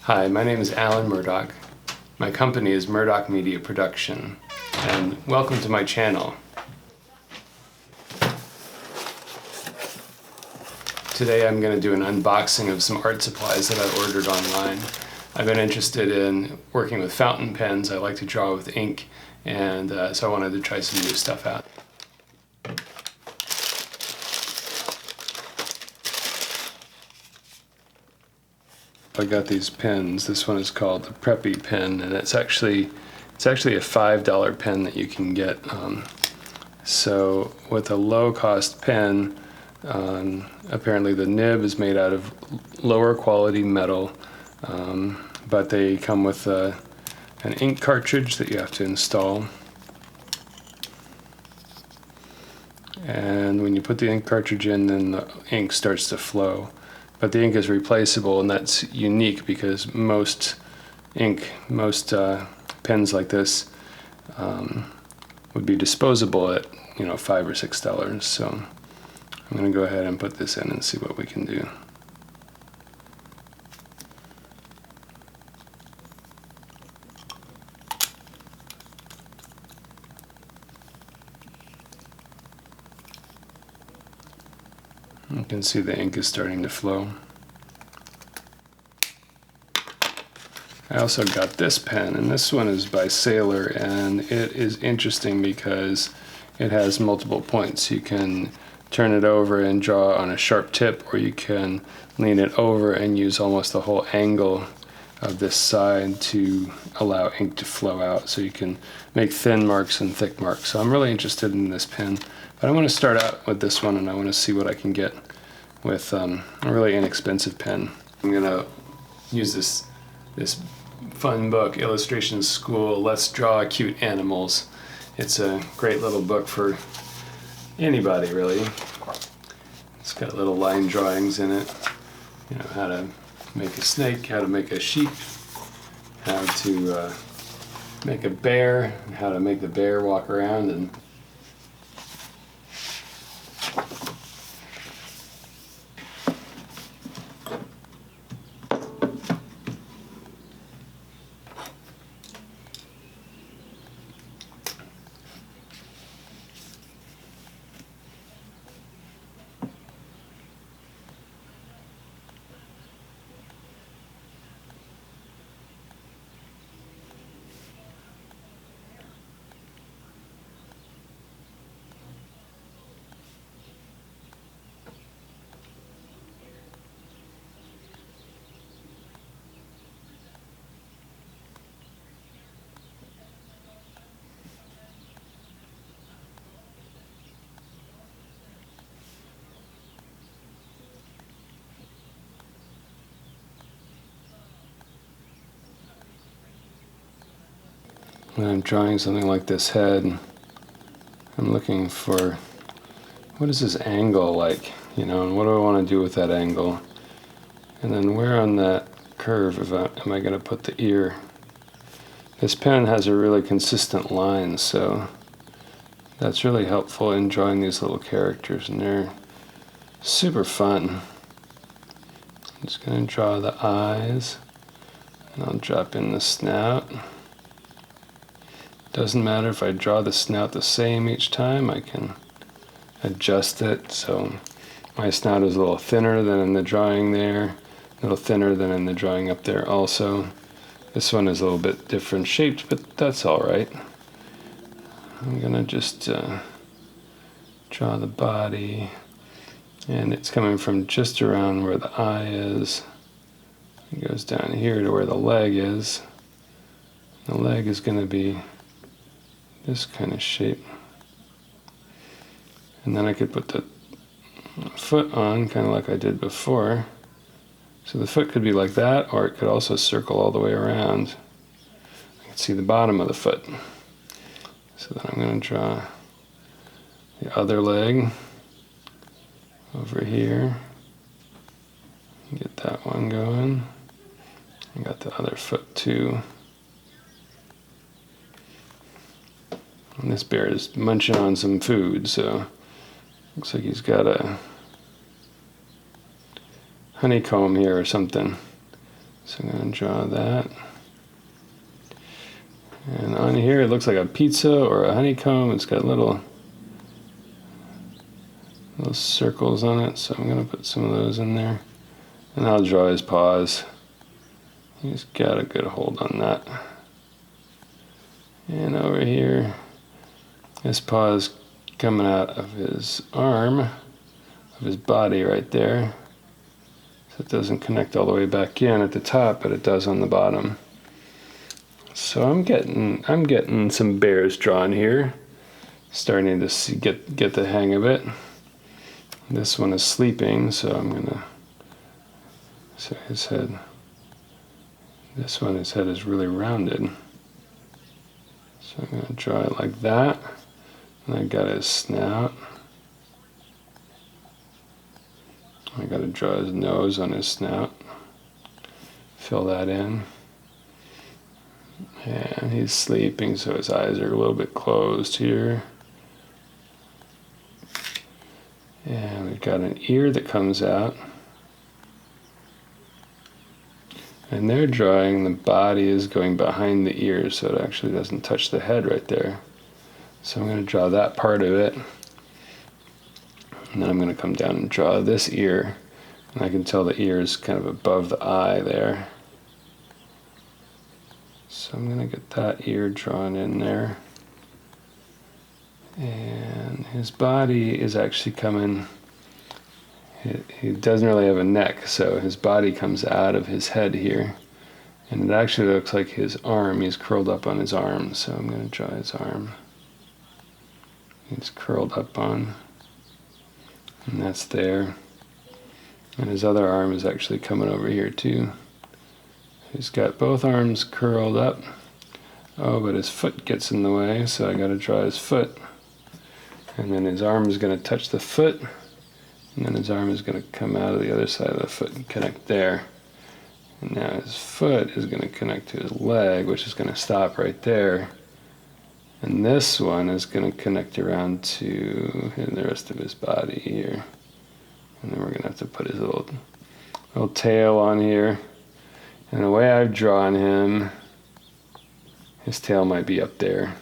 Hi, my name is Alan Murdoch. My company is Murdoch Media Production, and welcome to my channel. Today I'm going to do an unboxing of some art supplies that I ordered online. I've been interested in working with fountain pens. I like to draw with ink, and so I wanted to try some new stuff out. I got these pens. This one is called the Preppy pen, and it's actually a $5 pen that you can get. So with a low-cost pen, apparently the nib is made out of lower quality metal, but they come with an ink cartridge that you have to install. And when you put the ink cartridge in, then the ink starts to flow. But the ink is replaceable, and that's unique because most pens like this would be disposable at $5 or $6. So I'm going to go ahead and put this in and see what we can do. You can see the ink is starting to flow. I also got this pen, and this one is by Sailor, and it is interesting because it has multiple points. You can turn it over and draw on a sharp tip, or you can lean it over and use almost the whole angle of this side to allow ink to flow out, so you can make thin marks and thick marks. So I'm really interested in this pen, but I want to start out with this one, and I want to see what I can get with a really inexpensive pen. I'm going to use this fun book, Illustration School, Let's Draw Cute Animals. It's a great little book for anybody, really. It's got little line drawings in it. How to make a snake, how to make a sheep, how to make a bear, and how to make the bear walk around. And when I'm drawing something like this head, I'm looking for what is this angle like, and what do I want to do with that angle? And then where on that curve am I going to put the ear? This pen has a really consistent line, so that's really helpful in drawing these little characters, and they're super fun. I'm just going to draw the eyes, and I'll drop in the snout. Doesn't matter if I draw the snout the same each time, I can adjust it. So my snout is a little thinner than in the drawing there, a little thinner than in the drawing up there also. This one is a little bit different shaped, but that's all right. I'm gonna just draw the body, and it's coming from just around where the eye is. It goes down here to where the leg is. The leg is gonna be this kind of shape. And then I could put the foot on, kind of like I did before. So the foot could be like that, or it could also circle all the way around. I can see the bottom of the foot. So then I'm going to draw the other leg over here. Get that one going. I got the other foot too. And this bear is munching on some food, so looks like he's got a honeycomb here or something. So I'm going to draw that. And on here it looks like a pizza or a honeycomb. It's got little circles on it, so I'm going to put some of those in there. And I'll draw his paws. He's got a good hold on that. And over here, his paw's coming out of his arm, of his body right there. So it doesn't connect all the way back in at the top, but it does on the bottom. So I'm getting some bears drawn here. Starting to get the hang of it. This one is sleeping, so I'm gonna. So his head. This one, his head is really rounded. So I'm gonna draw it like that. And I got his snout. I gotta draw his nose on his snout. Fill that in. And he's sleeping, so his eyes are a little bit closed here. And we've got an ear that comes out. And they're drawing the body is going behind the ears, so it actually doesn't touch the head right there. So I'm going to draw that part of it. And then I'm going to come down and draw this ear. And I can tell the ear is kind of above the eye there. So I'm going to get that ear drawn in there. And his body is actually coming, he doesn't really have a neck, so his body comes out of his head here. And it actually looks like his arm, he's curled up on his arm, so I'm going to draw his arm. He's curled up on, and that's there. And his other arm is actually coming over here too. He's got both arms curled up. Oh, but his foot gets in the way, so I got to draw his foot. And then his arm is going to touch the foot, and then his arm is going to come out of the other side of the foot and connect there. And now his foot is going to connect to his leg, which is going to stop right there. And this one is going to connect around to the rest of his body here. And then we're going to have to put his little tail on here. And the way I've drawn him, his tail might be up there.